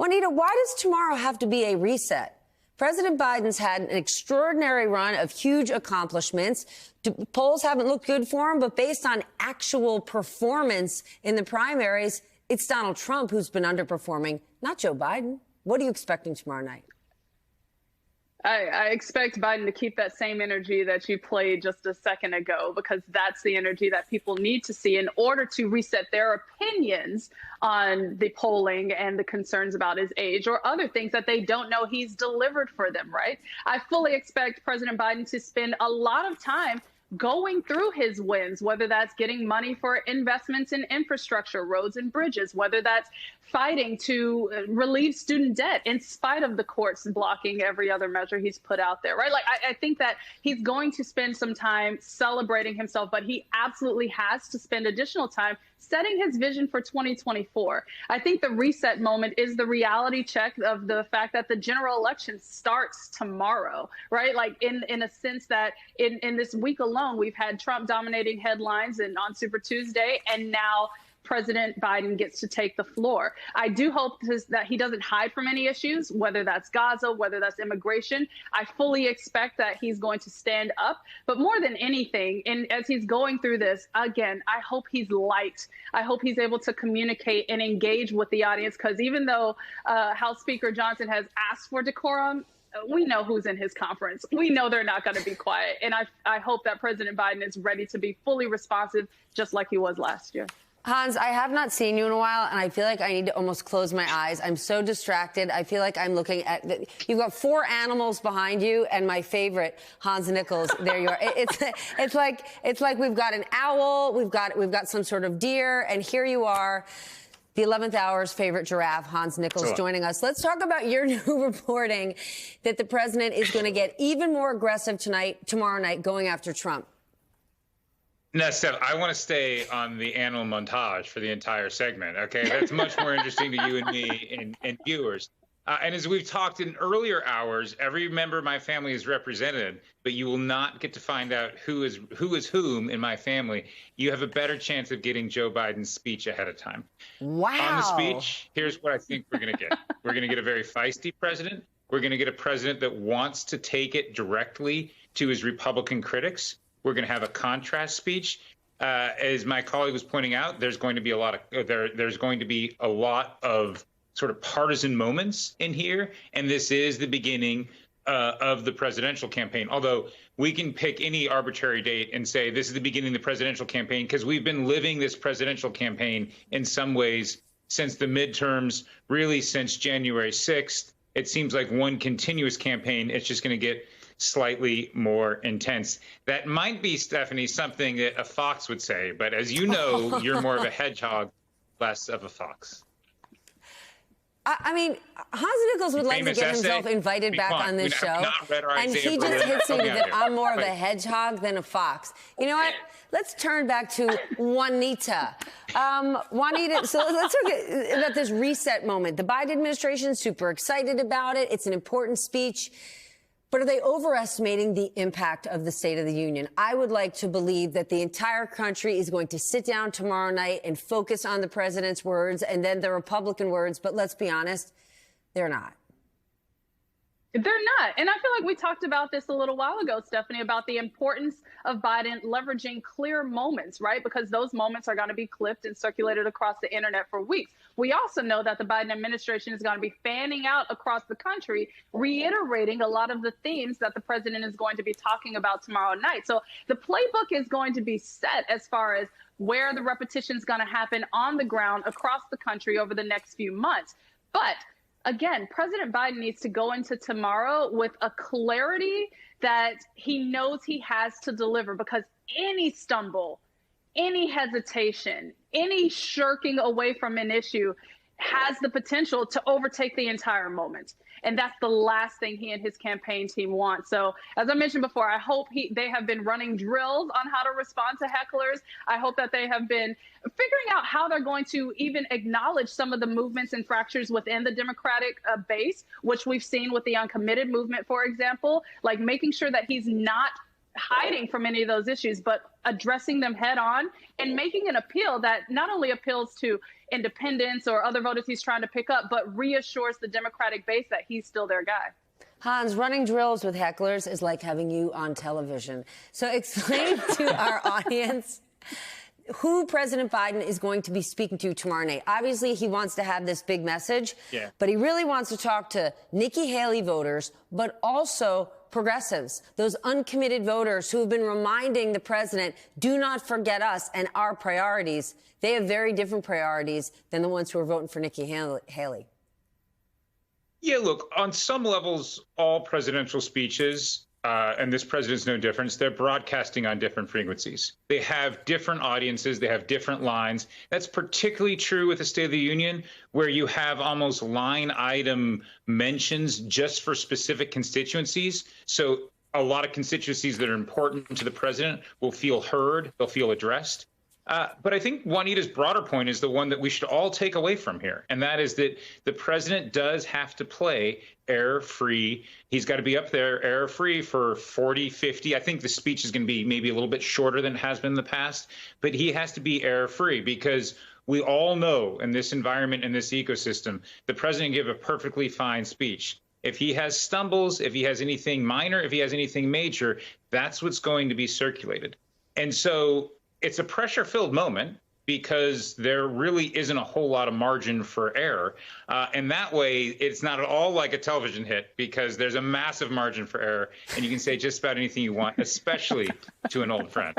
Juanita, why does tomorrow have to be a reset? President Biden's had an extraordinary run of huge accomplishments. Polls haven't looked good for him, but based on actual performance in the primaries, it's Donald Trump who's been underperforming, not Joe Biden. What are you expecting tomorrow night? I expect Biden to keep that same energy that you played just a second ago, because that's the energy that people need to see in order to reset their opinions on the polling and the concerns about his age or other things that they don't know he's delivered for them, right? I fully expect President Biden to spend a lot of time going through his wins, whether that's getting money for investments in infrastructure, roads and bridges, whether that's fighting to relieve student debt in spite of the courts blocking every other measure he's put out there, right? Like, I think that he's going to spend some time celebrating himself, but he absolutely has to spend additional time setting his vision for 2024. I think the reset moment is the reality check of the fact that the general election starts tomorrow, right? Like in a sense that in this week alone, we've had Trump dominating headlines and on Super Tuesday, and now President Biden gets to take the floor. I do hope that he doesn't hide from any issues, whether that's Gaza, whether that's immigration. I fully expect that he's going to stand up. But more than anything, and as he's going through this, again, I hope he's light. I hope he's able to communicate and engage with the audience, because even though House Speaker Johnson has asked for decorum, we know who's in his conference. We know they're not going to be quiet. And I hope that President Biden is ready to be fully responsive, just like he was last year. Hans, I have not seen you in a while, and I feel like I need to almost close my eyes. I'm so distracted. I feel like I'm looking at you've got 4 animals behind you, and my favorite, Hans Nichols. There you are. It's like we've got an owl, we've got some sort of deer, and here you are, the 11th hour's favorite giraffe, Hans Nichols, joining us. Let's talk about your new reporting that the president is going to get even more aggressive tomorrow night, going after Trump. No, Steph, I want to stay on the animal montage for the entire segment. Okay, that's much more interesting to you and me and viewers. And as we've talked in earlier hours, every member of my family is represented, but you will not get to find out who is whom in my family. You have a better chance of getting Joe Biden's speech ahead of time. Wow. On the speech, here's what I think we're going to get. We're going to get a very feisty president. We're going to get a president that wants to take it directly to his Republican critics. We're going to have a contrast speech. As my colleague was pointing out, there's going to be a lot of sort of partisan moments in here, and this is the beginning of the presidential campaign. Although we can pick any arbitrary date and say this is the beginning of the presidential campaign, because we've been living this presidential campaign in some ways since the midterms, really since January 6th. It seems like one continuous campaign. It's just going to get slightly more intense. That might be, Stephanie, something that a fox would say, but as you know, you're more of a hedgehog, less of a fox. I mean, Hans Nichols would like to get himself invited back on this show, and he just hits me that I'm more of a hedgehog than a fox. You know what? Let's turn back to Juanita. Juanita, so let's talk about this reset moment. The Biden administration is super excited about it. It's an important speech. But are they overestimating the impact of the State of the Union? I would like to believe that the entire country is going to sit down tomorrow night and focus on the president's words and then the Republican words. But let's be honest, they're not. They're not. And I feel like we talked about this a little while ago, Stephanie, about the importance of Biden leveraging clear moments, right? Because those moments are going to be clipped and circulated across the internet for weeks. We also know that the Biden administration is going to be fanning out across the country, reiterating a lot of the themes that the president is going to be talking about tomorrow night. So the playbook is going to be set as far as where the repetition is going to happen on the ground across the country over the next few months. But again, President Biden needs to go into tomorrow with a clarity that he knows he has to deliver, because any stumble, any hesitation, any shirking away from an issue has the potential to overtake the entire moment. And that's the last thing he and his campaign team want. So as I mentioned before, I hope they have been running drills on how to respond to hecklers. I hope that they have been figuring out how they're going to even acknowledge some of the movements and fractures within the Democratic base, which we've seen with the uncommitted movement, for example, like making sure that he's not hiding from any of those issues, but addressing them head on and making an appeal that not only appeals to independents or other voters he's trying to pick up, but reassures the Democratic base that he's still their guy. Hans, running drills with hecklers is like having you on television. So explain to our audience who President Biden is going to be speaking to tomorrow night. Obviously, he wants to have this big message, but he really wants to talk to Nikki Haley voters, but also progressives, those uncommitted voters who have been reminding the president, do not forget us and our priorities. They have very different priorities than the ones who are voting for Nikki Haley. Yeah, look, on some levels, all presidential speeches, and this president's no difference, they're broadcasting on different frequencies. They have different audiences. They have different lines. That's particularly true with the State of the Union, where you have almost line item mentions just for specific constituencies. So a lot of constituencies that are important to the president will feel heard. They'll feel addressed. But I think Juanita's broader point is the one that we should all take away from here. And that is that the president does have to play error-free. He's got to be up there error-free for 40, 50. I think the speech is going to be maybe a little bit shorter than it has been in the past. But he has to be error-free because we all know in this environment, in this ecosystem, the president gave a perfectly fine speech. If he has stumbles, if he has anything minor, if he has anything major, that's what's going to be circulated. And so it's a pressure-filled moment because there really isn't a whole lot of margin for error. And that way, it's not at all like a television hit because there's a massive margin for error. And you can say just about anything you want, especially to an old friend.